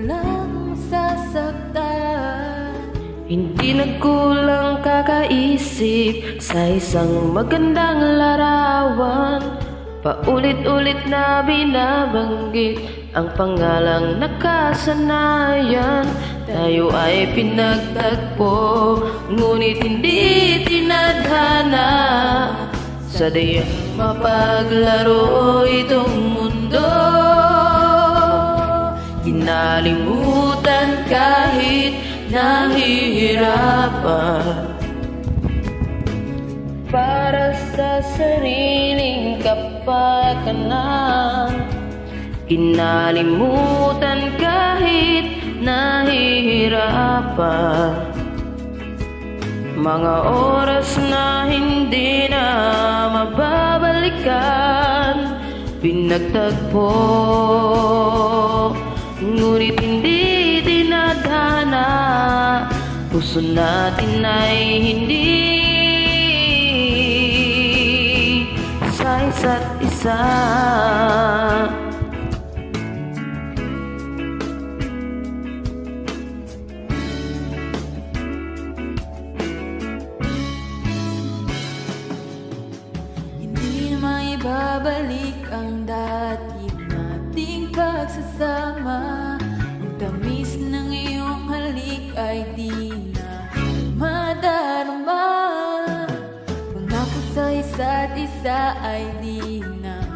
walang sasaktan. Hindi nagkulang kakaisip sa isang magandang larawan. Paulit-ulit na binabanggit ang pangalang nakasanayan. Tayo ay pinagtagpo, ngunit hindi tinadhana. Sadyang mapaglaro itong mundo, kinalimutan kahit nahihirapan. Para sa sariling kapakanan, kinalimutan kahit nahihirapan. Mga oras na hindi na mababalikan, pinagtagpo, ngunit hindi dinadhana. Puso natin ay hindi sa isa't isa. Babalik ang dati nating pagsasama. Ang tamis ng iyong halik ay di na madarama. Pangako sa isa't isa ay di na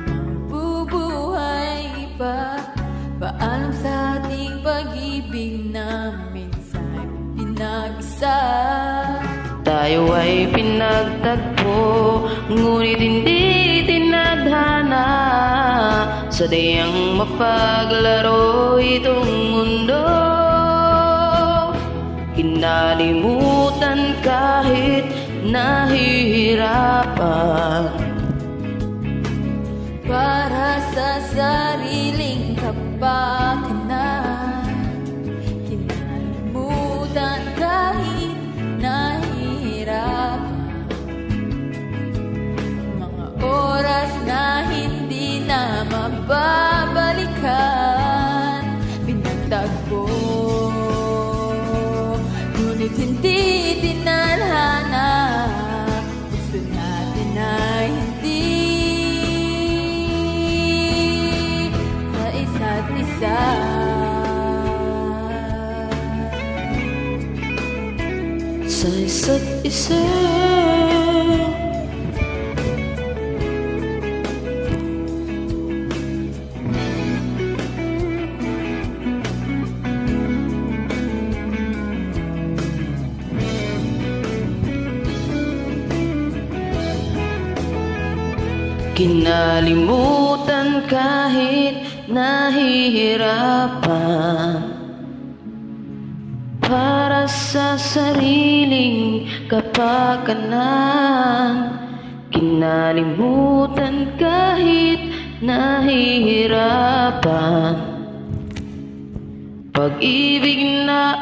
mabubuhay pa. Paalam sa ating pag-ibig na minsa'y pinag-isa. Tayo ay pinagtagpo, ngunit hindi tinadhana. Sadyang mapaglaro itong mundo, kinalimutan kahit nahihirapan. Para sa sariling kapakanan, kinalimutan kahit nahihirapan. Mga oras na hindi na mababalikan, pinagtagpo, ngunit hindi tinadhana. Gusto natin ay hindi sa isa't isa. Sa isa't isa. Kinalimutan kahit nahihirapan. Para sa sariling kapakanan, kinalimutan kahit nahihirapan. Pag-ibig na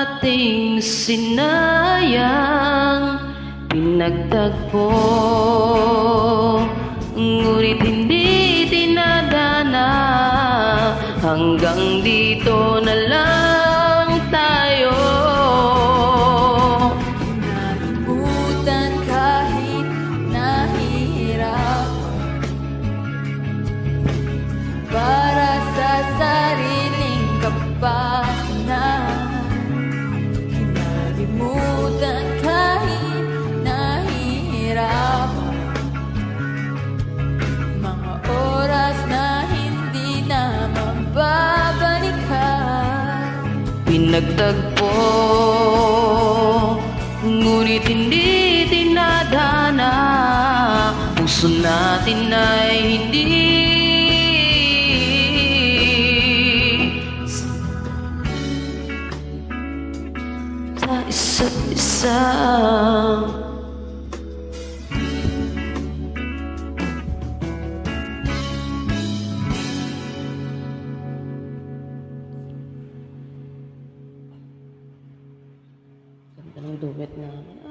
ating sinayang, pinagtagpo, ngunit hindi dinadana. Hanggang dito na lang tayo. Kinalimutan kahit nahihirapan. Para sa sariling kapakanan, kinalimutan kahit nahihirapan. Mga oras na hindi na mababalikan, Pinagtagpo, ngunit hindi tinadhana. Puso natin ay hindi sa isa't isa. Ganda ng duet namin.